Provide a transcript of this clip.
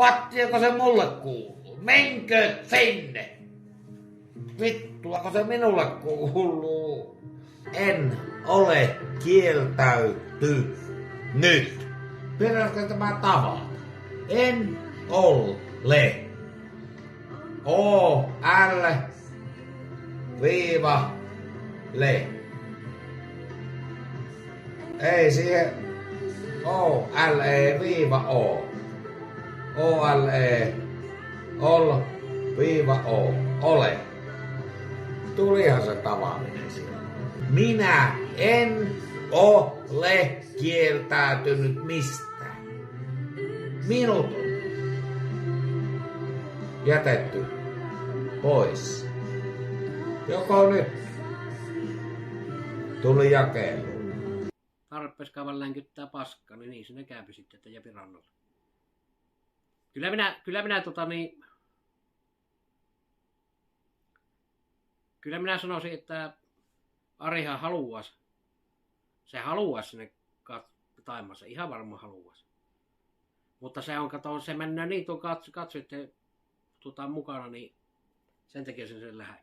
pattiako se mulle kuuluu? Menkö sinne? Vittuako se minulle kuuluu? En ole kieltäytynyt. Pidätkö tämä tavata? En ole. O-L-le. Ei siihen O-L-E-O. O-L-E ol-O. Ole. Tulihan se tavallinen siinä. Minä en ole kieltäytynyt mistään. Minut on jätetty pois. Joko nyt tuli jakelu. Tarpeeskaavan länkyttää paskaa, niin sinne käypi sitten, että jäpi rannalle. Kyllä minä sanoisin, että Arihan haluaisi. Se haluaisi sinne Taimassa, ihan varmaan haluaisi. Mutta se on, se mennään niin tuon katsojien mukana, niin sen takia sen lähde.